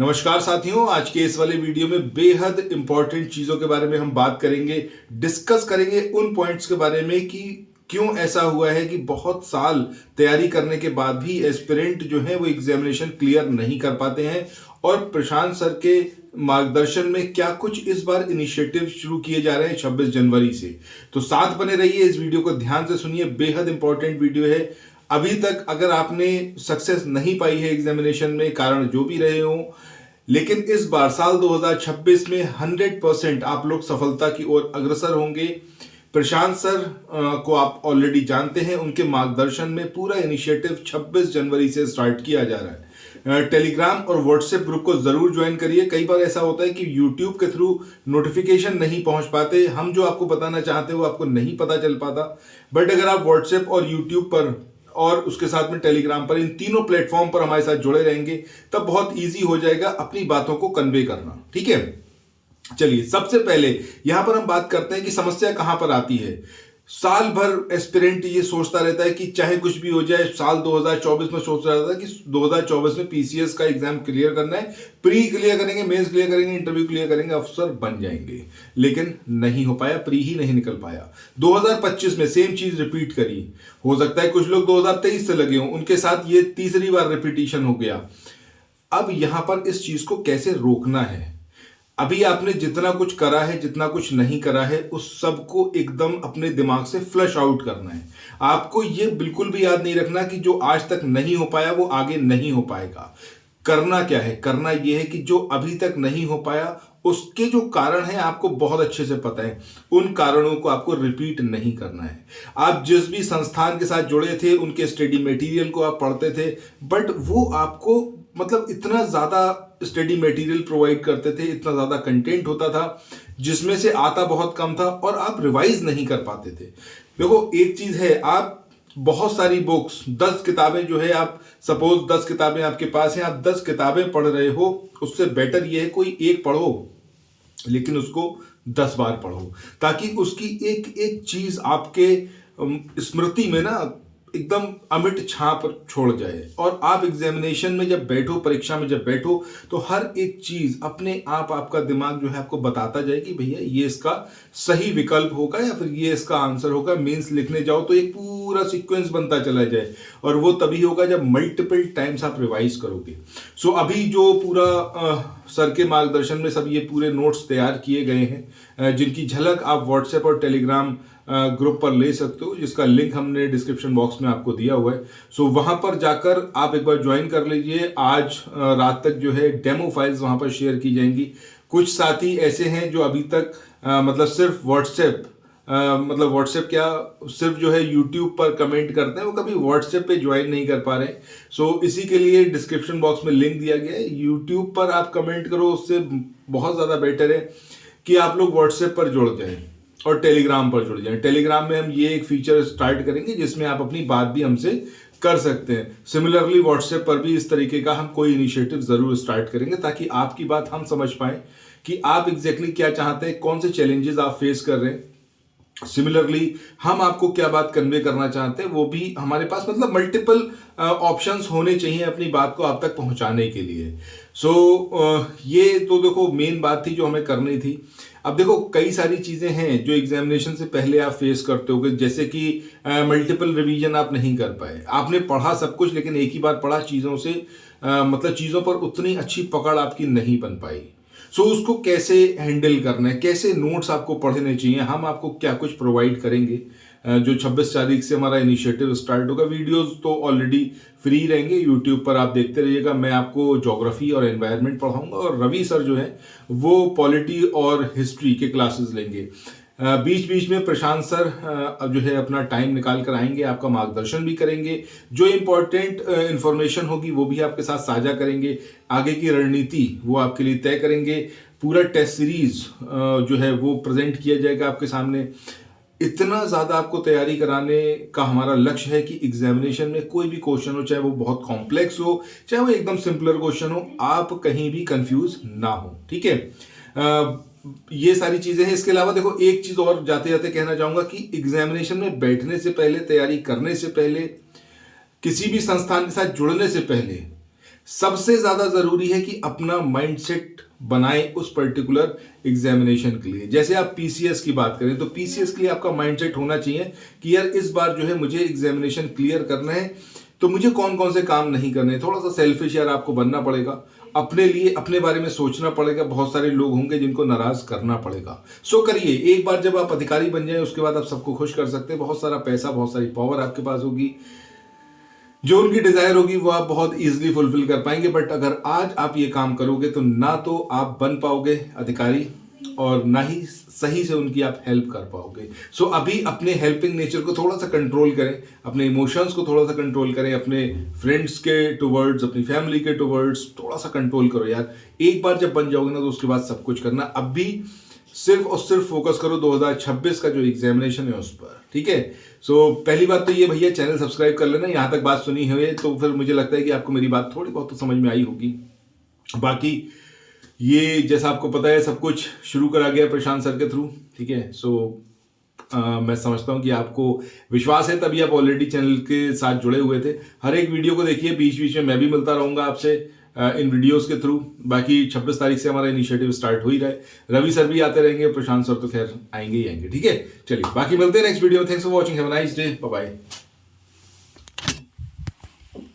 नमस्कार साथियों, आज के इस वाले वीडियो में बेहद इंपॉर्टेंट चीजों के बारे में हम बात करेंगे, डिस्कस करेंगे उन पॉइंट्स के बारे में कि क्यों ऐसा हुआ है कि बहुत साल तैयारी करने के बाद भी एस्पिरेंट जो है वो एग्जामिनेशन क्लियर नहीं कर पाते हैं और प्रशांत सर के मार्गदर्शन में क्या कुछ इस बार इनिशिएटिव शुरू किए जा रहे हैं 26 जनवरी से। तो साथ बने रहिए, इस वीडियो को ध्यान से सुनिए, बेहद इंपॉर्टेंट वीडियो है। अभी तक अगर आपने सक्सेस नहीं पाई है एग्जामिनेशन में, कारण जो भी रहे हों, लेकिन इस बार साल 2026 में 100% आप लोग सफलता की ओर अग्रसर होंगे। प्रशांत सर को आप ऑलरेडी जानते हैं, उनके मार्गदर्शन में पूरा इनिशिएटिव 26 जनवरी से स्टार्ट किया जा रहा है। टेलीग्राम और व्हाट्सएप ग्रुप को जरूर ज्वाइन करिए। कई बार ऐसा होता है कि यूट्यूब के थ्रू नोटिफिकेशन नहीं पहुंच पाते, हम जो आपको बताना चाहते हैं वो आपको नहीं पता चल पाता। बट अगर आप व्हाट्सएप और यूट्यूब पर और उसके साथ में टेलीग्राम पर, इन तीनों प्लेटफॉर्म पर हमारे साथ जुड़े रहेंगे, तब बहुत इजी हो जाएगा अपनी बातों को कन्वे करना। ठीक है, चलिए सबसे पहले यहां पर हम बात करते हैं कि समस्या कहां पर आती है। साल भर एस्पिरेंट ये सोचता रहता है कि चाहे कुछ भी हो जाए, साल 2024 में सोच रहा था कि 2024 में पीसीएस का एग्जाम क्लियर करना है, प्री क्लियर करेंगे, मेंस क्लियर करेंगे, इंटरव्यू क्लियर करेंगे, अफसर बन जाएंगे। लेकिन नहीं हो पाया, प्री ही नहीं निकल पाया। 2025 में सेम चीज रिपीट करी। हो सकता है कुछ लोग 2023 से लगे हों, उनके साथ ये तीसरी बार रिपीटिशन हो गया। अब यहां पर इस चीज को कैसे रोकना है? अभी आपने जितना कुछ करा है, जितना कुछ नहीं करा है, उस सब को एकदम अपने दिमाग से फ्लश आउट करना है। आपको ये बिल्कुल भी याद नहीं रखना कि जो आज तक नहीं हो पाया वो आगे नहीं हो पाएगा। करना क्या है? करना यह है कि जो अभी तक नहीं हो पाया उसके जो कारण है आपको बहुत अच्छे से पता है, उन कारणों को आपको रिपीट नहीं करना है। आप जिस भी संस्थान के साथ जुड़े थे, उनके स्टडी मटेरियल को आप पढ़ते थे, बट वो आपको मतलब इतना ज्यादा स्टडी मटेरियल प्रोवाइड करते थे, इतना ज्यादा कंटेंट होता था जिसमें से आता बहुत कम था और आप रिवाइज नहीं कर पाते थे। देखो एक चीज है, आप बहुत सारी बुक्स, 10 किताबें जो है, आप सपोज 10 किताबें आपके पास हैं, आप 10 किताबें पढ़ रहे हो, उससे बेटर ये है कोई एक पढ़ो, लेकिन उसको 10 बार पढ़ो, ताकि उसकी एक एक चीज आपके स्मृति में ना एकदम अमिट छाप छोड़ जाए। और आप एग्जामिनेशन में जब बैठो, परीक्षा में जब बैठो, तो हर एक चीज अपने आप आपका दिमाग जो है आपको बताता जाए कि भैया ये इसका सही विकल्प होगा या फिर ये इसका आंसर होगा। मेंस लिखने जाओ तो एक पूरा सीक्वेंस बनता चला जाए, और वो तभी होगा जब मल्टीपल टाइम्स आप रिवाइज करोगे। सो अभी जो पूरा सर के मार्गदर्शन में सब ये पूरे नोट्स तैयार किए गए हैं, जिनकी झलक आप व्हाट्सएप और टेलीग्राम ग्रुप पर ले सकते हो, जिसका लिंक हमने डिस्क्रिप्शन बॉक्स में आपको दिया हुआ है। सो वहां पर जाकर आप एक बार ज्वाइन कर लीजिए। आज रात तक जो है डेमो फाइल्स वहां पर शेयर की जाएंगी। कुछ साथी ऐसे हैं जो अभी तक मतलब सिर्फ व्हाट्सएप मतलब व्हाट्सएप क्या, सिर्फ जो है यूट्यूब पर कमेंट करते हैं, वो कभी व्हाट्सएप पे ज्वाइन नहीं कर पा रहे। सो इसी के लिए डिस्क्रिप्शन बॉक्स में लिंक दिया गया है। यूट्यूब पर आप कमेंट करो, उससे बहुत ज़्यादा बेटर है कि आप लोग व्हाट्सएप पर जुड़ जाएं और टेलीग्राम पर जुड़ जाएं। टेलीग्राम में हम ये एक फीचर स्टार्ट करेंगे जिसमें आप अपनी बात भी हमसे कर सकते हैं। सिमिलरली व्हाट्सएप पर भी इस तरीके का हम कोई इनिशिएटिव जरूर स्टार्ट करेंगे, ताकि आपकी बात हम समझ पाएं कि आप एग्जैक्टली क्या चाहते हैं, कौन से चैलेंजेस आप फेस कर रहे हैं। सिमिलरली हम आपको क्या बात कन्वे करना चाहते हैं, वो भी हमारे पास मतलब मल्टीपल ऑप्शंस होने चाहिए अपनी बात को आप तक पहुंचाने के लिए। ये तो देखो मेन बात थी जो हमें करनी थी। अब देखो कई सारी चीजें हैं जो एग्जामिनेशन से पहले आप फेस करते होगे, जैसे कि मल्टीपल रिवीजन आप नहीं कर पाए। आपने पढ़ा सब कुछ, लेकिन एक ही बार पढ़ा, चीजों से मतलब चीजों पर उतनी अच्छी पकड़ आपकी नहीं बन पाई। उसको कैसे हैंडल करना है, कैसे नोट्स आपको पढ़ने चाहिए, हम आपको क्या कुछ प्रोवाइड करेंगे। जो 26 तारीख से हमारा इनिशिएटिव स्टार्ट होगा, वीडियोस तो ऑलरेडी फ्री रहेंगे, यूट्यूब पर आप देखते रहिएगा। मैं आपको ज्योग्राफी और एनवायरनमेंट पढ़ाऊंगा, और रवि सर जो है वो पॉलिटी और हिस्ट्री के क्लासेस लेंगे। बीच बीच में प्रशांत सर जो है अपना टाइम निकाल कर आएंगे, आपका मार्गदर्शन भी करेंगे। जो इंपॉर्टेंट इंफॉर्मेशन होगी वो भी आपके साथ साझा करेंगे। आगे की रणनीति वो आपके लिए तय करेंगे। पूरा टेस्ट सीरीज जो है वो प्रेजेंट किया जाएगा आपके सामने। इतना ज़्यादा आपको तैयारी कराने का हमारा लक्ष्य है कि एग्जामिनेशन में कोई भी क्वेश्चन हो, चाहे वो बहुत कॉम्प्लेक्स हो, चाहे वो एकदम सिंपलर क्वेश्चन हो, आप कहीं भी कंफ्यूज ना हो। ठीक है, ये सारी चीजें हैं। इसके अलावा देखो एक चीज और जाते जाते कहना चाहूंगा कि एग्जामिनेशन में बैठने से पहले, तैयारी करने से पहले, किसी भी संस्थान के साथ जुड़ने से पहले सबसे ज्यादा जरूरी है कि अपना माइंडसेट बनाएं उस पर्टिकुलर एग्जामिनेशन के लिए। जैसे आप पीसीएस की बात करें तो पीसीएस के लिए आपका माइंडसेट होना चाहिए कि यार इस बार जो है मुझे एग्जामिनेशन क्लियर करना है, तो मुझे कौन कौन से काम नहीं करने। थोड़ा सा सेल्फिश यार आपको बनना पड़ेगा, अपने लिए अपने बारे में सोचना पड़ेगा। बहुत सारे लोग होंगे जिनको नाराज करना पड़ेगा, सो करिए। एक बार जब आप अधिकारी बन जाए उसके बाद आप सबको खुश कर सकते हैं। बहुत सारा पैसा, बहुत सारी पावर आपके पास होगी, जो उनकी डिजायर होगी वो आप बहुत इजीली फुलफिल कर पाएंगे। बट अगर आज आप ये काम करोगे तो ना तो आप बन पाओगे अधिकारी और ना ही सही से उनकी आप हेल्प कर पाओगे। सो अभी अपने हेल्पिंग नेचर को थोड़ा सा कंट्रोल करें, अपने इमोशंस को थोड़ा सा कंट्रोल करें, अपने फ्रेंड्स के टुवर्ड्स, अपनी फैमिली के टुवर्ड्स थोड़ा सा कंट्रोल करो यार। एक बार जब बन जाओगे ना तो उसके बाद सब कुछ करना। अब भी सिर्फ और सिर्फ फोकस करो 2026 का जो एग्जामिनेशन है उस पर, ठीक है। सो पहली बात तो ये भैया, चैनल सब्सक्राइब कर लेना। यहाँ तक बात सुनी है तो फिर मुझे लगता है कि आपको मेरी बात थोड़ी बहुत तो समझ में आई होगी। बाकी ये जैसा आपको पता है सब कुछ शुरू करा गया प्रशांत सर के थ्रू, ठीक है। सो मैं समझता हूँ कि आपको विश्वास है तभी आप ऑलरेडी चैनल के साथ जुड़े हुए थे। हर एक वीडियो को देखिए, बीच बीच में मैं भी मिलता रहूंगा आपसे इन वीडियोस के थ्रू। बाकी 26 तारीख से हमारा इनिशिएटिव स्टार्ट हो ही रहा है। रवि सर भी आते रहेंगे, प्रशांत सर तो खैर आएंगे ही आएंगे, ठीक है। चलिए बाकी मिलते हैं next video. Thanks for watching, have a nice day, bye bye.